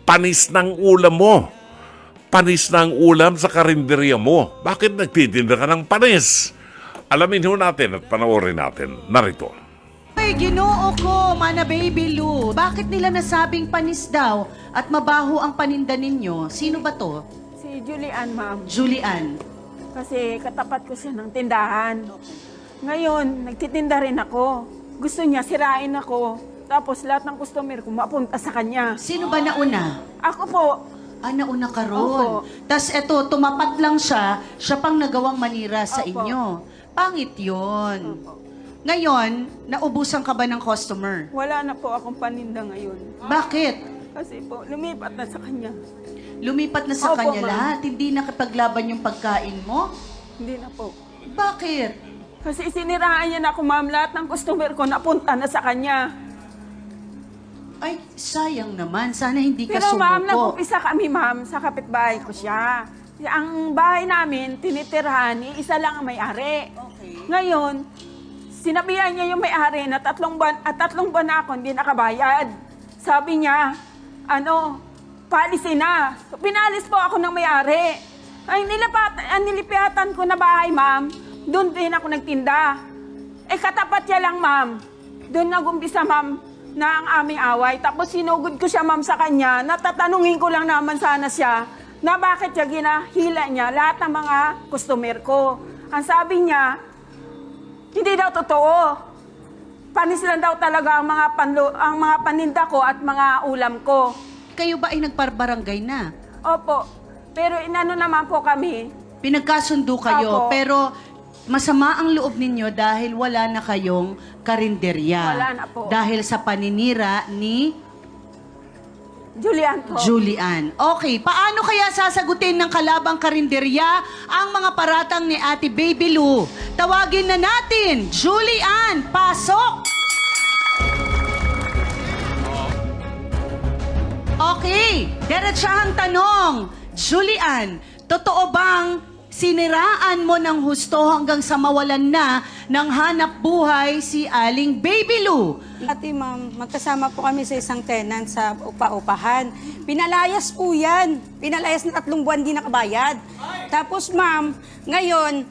panis ng ulam mo. Panis ng ulam sa karinderya mo. Bakit nagtitinda ka ng panis? Alamin ho natin at panoorin natin. Narito. Ay, Ginoo ko, Mana Baby Lou. Bakit nila nasabing panis daw at mabaho ang paninda ninyo? Sino ba to? Si Julian, ma'am. Julian. Kasi katapat ko siya ng tindahan. Ngayon, nagtitinda rin ako. Gusto niya sirain ako. Tapos lahat ng customer ko mapunta sa kanya. Sino ba nauna? Ako po. Nauna ka ron. Opo. Tas eto, tumapat lang siya pang nagawang manira sa Opo. inyo. Pangit yun. Opo. Ngayon, naubusan ka ba ng customer? Wala na po akong paninda ngayon. Bakit? Kasi po, lumipat na sa kanya. Lumipat na sa Opo, kanya ma'am. lahat? Hindi nakipaglaban yung pagkain mo? Hindi na po. Bakit? Kasi siniraan niya na ako, ma'am. Lahat ng customer ko napunta na sa kanya. Ay, sayang naman. Sana hindi ka Pero ma'am, sumuko. nag-upisa kami, ma'am, sa kapitbahay ko siya. Ang bahay namin, tinitirhan, isa lang ang may-ari. Okay. Ngayon, sinabihan niya yung may-ari na 3 buwan na ako hindi nakabayad. Sabi niya, palisin na. So, pinalis po ako ng may-ari. Ay, nilipatan ko na bahay, ma'am. Doon din ako nagtinda. Katapat niya lang, ma'am. Doon nag-umpisa, ma'am, na ang aming away. Tapos sinugod ko siya, ma'am, sa kanya. Natatanungin ko lang naman sana siya na bakit niya ginahila niya lahat ng mga customer ko. Ang sabi niya, hindi daw totoo. Panis lang daw talaga ang mga paninda ko at mga ulam ko. Kayo ba ay nagparbarangay na? Opo. Pero inano naman po kami. Pinagkasundo kayo, Opo. pero masama ang loob ninyo dahil wala na kayong karinderya. Wala na po. Dahil sa paninira ni Julian po. Julian. Okay, paano kaya sasagutin ng kalabang karinderya ang mga paratang ni Ate Baby Lou? Tawagin na natin, Julian, pasok! Okay, diretsahang tanong. Julian, totoo bang siniraan mo ng husto hanggang sa mawalan na ng hanap buhay si Aling Baby Lou? Ate ma'am, magkasama po kami sa isang tenant sa upa-upahan. Pinalayas po yan. Pinalayas na 3 buwan di nakabayad. Tapos ma'am, ngayon,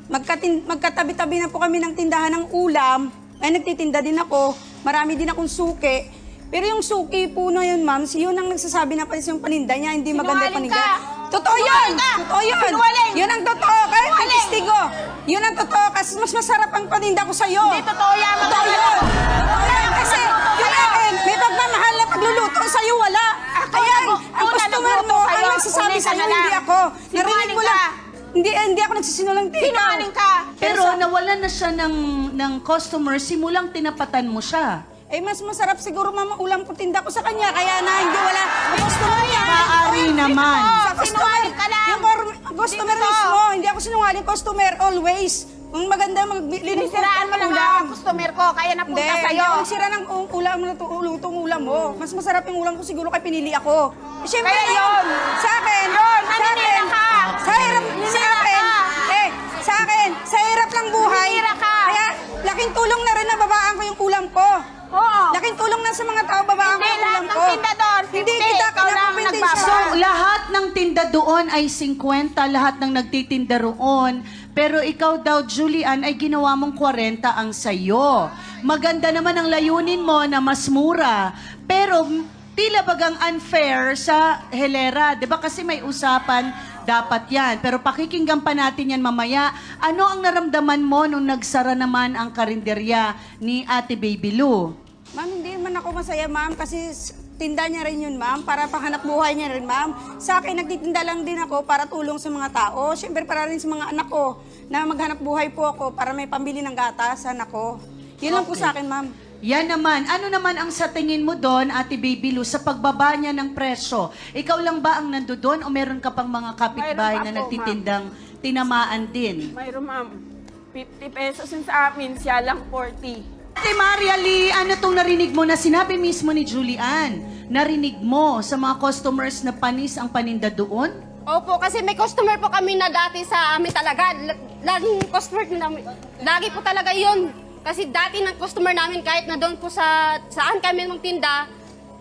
magkatabi-tabi na po kami ng tindahan ng ulam. Ay nagtitinda din ako. Marami din akong suki. Pero yung suki po na yun ma'am, yun ang nagsasabi na palis yung paninda niya, hindi maganda yung paninda. Totoo yun! Totoo yun! Yun ang totoo! Kahit may testigo! Yun ang totoo kasi mas masarap ang paninda ko sa'yo. Hindi totoo yan! Totoo yun! Totoo yan! Kasi yung akin, may pagmamahal na pagluluto sa'yo, wala. Kaya ang customer mo, ang nagsasabi sa'yo, hindi ako. Narinig mo lang. Hindi ako nagsisinungaling. Sinungaling ka! Pero nawalan na siya ng customer simulang tinapatan mo siya. Mas masarap siguro mama ulam ko tinda ko sa kanya, kaya na hindi wala. Ang customer niya. Maaari naman. Sa customer, yung customer mismo, hindi ako sinungaling, customer always. Ang maganda maglinis Sinisiraan mo lang ang customer ko, kaya napunta Hindi sa'yo. ako nagsira ng ulam na lutong ulam mo. Mas masarap yung ulam ko siguro kay pinili ako. Siyempre Kaya yun, yun. sa akin, Yun, sa naninira akin, ka. sa hirap, sa akin, sa akin, sa hirap ng buhay. Naninira ka. Kaya, laking tulong na rin na babaan ko yung ulam ko. Oo. Laking tulong na sa mga tao, babaan ko Hindi yung lahat ulam ng ko. tinda doon, 50, Hindi kita ikaw lang kinakumpintensya. So, lahat ng tinda doon ay 50, lahat ng nagtitinda roon. Pero ikaw daw, Julian, ay ginawa mong 40 ang sayo. Maganda naman ang layunin mo na mas mura. Pero tila bagang unfair sa Helera. 'Di ba kasi may usapan, dapat yan. Pero pakikinggan pa natin yan mamaya. Ano ang naramdaman mo nung nagsara naman ang karinderya ni Ate Baby Lou? Ma'am, hindi man ako masaya, ma'am, kasi tinda niya rin yun, ma'am, para panghanap buhay niya rin, ma'am. Sa akin, nagtitinda lang din ako para tulong sa mga tao. Siyempre, para rin sa mga anak ko, na maghanap buhay po ako para may pambili ng gatas sa anak ko. Yun lang po Okay. sa akin, ma'am. Yan naman. Ano naman ang sa tingin mo doon, Ate Baby Lou, sa pagbaba niya ng presyo? Ikaw lang ba ang nandoon o meron ka pang mga kapitbahay Mayroon pa na po, nagtitindang tinamaan din? Mayroon, ma'am. 50 pesos yun sa amin, siya lang 40. Ate Maria Lee, ano tong narinig mo na sinabi mismo ni Julian? Narinig mo sa mga customers na panis ang paninda doon? Opo, kasi may customer po kami na dati sa amin talaga. Laging customer namin. Lagi po talaga yun. Kasi dati ng customer namin kahit na doon po saan kami magtinda,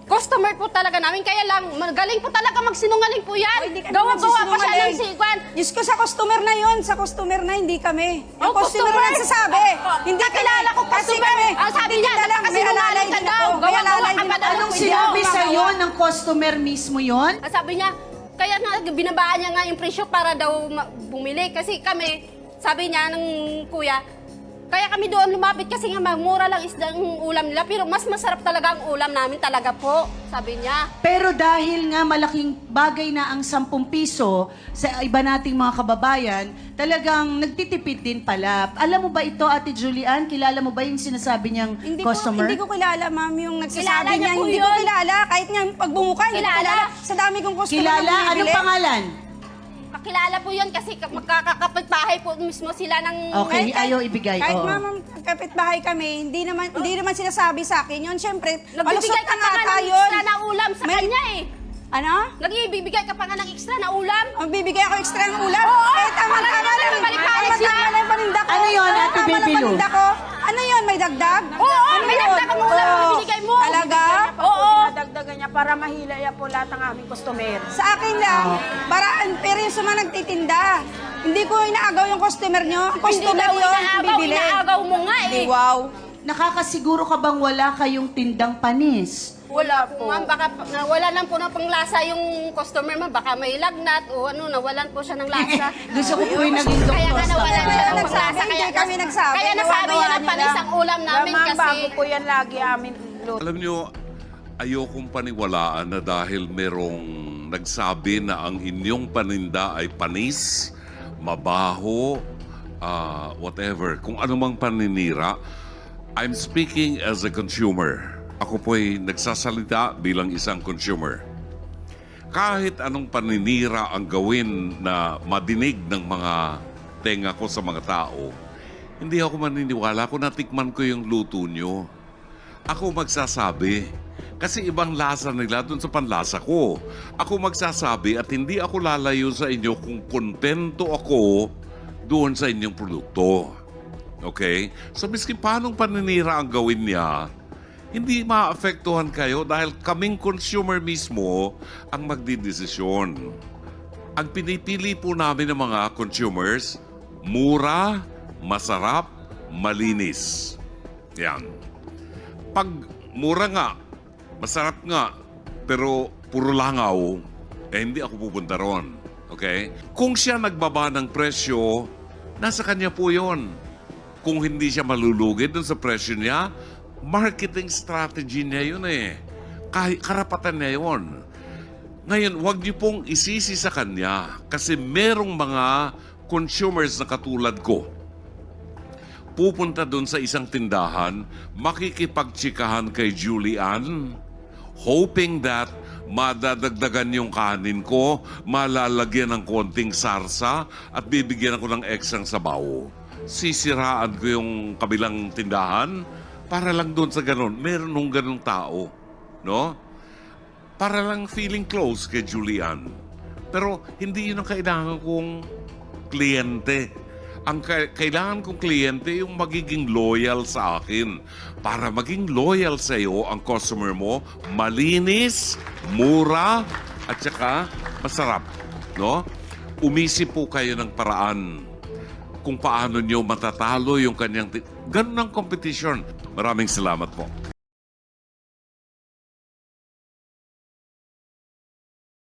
customer po talaga namin. Kaya lang, magaling po talaga magsinungaling po yan. Hindi kami Gawa-gawa pa siya ng nagsisinungaling. sigwan. Diyos ko, sa customer na yun. Sa customer na, hindi kami. Yung Oh, customer na nagsasabi. Hindi Kakilala ko Kasi customer. kami. Ang sabi niya, nagtitinda lang, may nakakasinungaling alalay ka din daw. ako. May Gawa-gawa alalay ka din ba ako. daw? Anong Ano sinabi yun? sa'yo ng customer mismo yon? Sabi niya, kaya nga binabaan niya nga yung presyo para daw bumili. Kasi kami, sabi niya ng kuya, kaya kami doon lumapit kasi nga mura lang isda ang ulam nila. Pero mas masarap talaga ang ulam namin talaga po, sabi niya. Pero dahil nga malaking bagay na ang 10 piso sa iba nating mga kababayan, talagang nagtitipid din pala. Alam mo ba ito, Ate Julian? Kilala mo ba yung sinasabi niyang customer? Hindi ko kilala, ma'am, yung nagsasabi Kilala niya niya. po Hindi ko yun. kilala. Kahit nga yung pagbumuka, hindi ko Kilala. kilala. Sa dami kong customer Kilala? na Anong bumibili. pangalan? Kakilala po yun kasi magkakapit-bahay po mismo sila ng... Okay, ayaw ibigay. Kahit Oo. ma'am, kapitbahay kami, hindi naman sinasabi sa akin yun. Siyempre, Nagbibigay malusot ka na pa nga nga ng tayo. extra na ulam sa kanya eh. Ano? Nagbibigay ka pa nga ng extra na ulam. Magbibigay ako extra ng ulam? Oo, Tama para naman lang. balik-balik siya. Tama lang yung paninda ko. Ano yun, Ate Tama lang Bibilu? paninda ko. Ano yun, may dagdag? Oo, Ano may yun? dagdag ang ulam na Oo. binigay mo. Talaga? Oo. Dinadagdagan niya para mahilay po lahat ng aming customer. Sa akin lang, paraan, pero yung sa mga nagtitinda. Hindi ko inaagaw yung customer nyo. Ang Hindi customer daw yun, inaagaw, bibili. inaagaw mo nga Hindi, eh. wow. Nakakasiguro ka bang wala kayong tindang panis? Wala po. Ma'am, baka wala lang po ng panglasa yung customer, ma'am. Baka may lagnat o ano, nawalan po siya ng lasa. Gusto ko po yung naging Kaya nga nawalan siya ng Nagsabi, panglasa. hindi kami nagsabi. Kaya nasabi niya ng Gawa-gawa panis nila. ang ulam namin Ma'am, kasi... bago po yan lagi amin luto. Alam nyo, ayokong paniwalaan na dahil merong nagsabi na ang inyong paninda ay panis, mabaho, whatever, kung anumang paninira. I'm speaking as a consumer. Ako po'y nagsasalita bilang isang consumer. Kahit anong paninira ang gawin na madinig ng mga tenga ko sa mga tao, hindi ako maniniwala kung natikman ko yung luto nyo. Ako magsasabi. Kasi ibang lasa nila dun sa panlasa ko. Ako magsasabi at hindi ako lalayo sa inyo kung kontento ako doon sa inyong produkto. Okay? So, miski paanong paninira ang gawin niya, hindi maapektuhan kayo dahil kaming consumer mismo ang magdidesisyon. Ang pinipili po namin ng mga consumers, mura, masarap, malinis. Yan. Pag mura nga, masarap nga, pero puro langaw, hindi ako pupunta ron. Okay? Kung siya nagbaba ng presyo, nasa kanya po yon. Kung hindi siya malulugi dun sa presyo niya, marketing strategy niya yun eh. Karapatan niya yun. Ngayon, huwag niyo pong isisi sa kanya kasi merong mga consumers na katulad ko. Pupunta dun sa isang tindahan, makikipagtsikahan kay Julian, hoping that madadagdagan yung kanin ko, malalagyan ng konting sarsa, at bibigyan ako ng eksang sabaw. Sisiraan ko yung kabilang tindahan para lang doon sa ganun. Meron nung ganung tao. No? Para lang feeling close kay Julian. Pero hindi yun ang kailangan kong kliyente. Ang kailangan kong kliyente yung magiging loyal sa akin. Para maging loyal sa iyo ang customer mo, malinis, mura, at saka masarap. No? Umisip po kayo ng paraan kung paano nyo matatalo yung kanyang... Ganun ang competition. Maraming salamat po.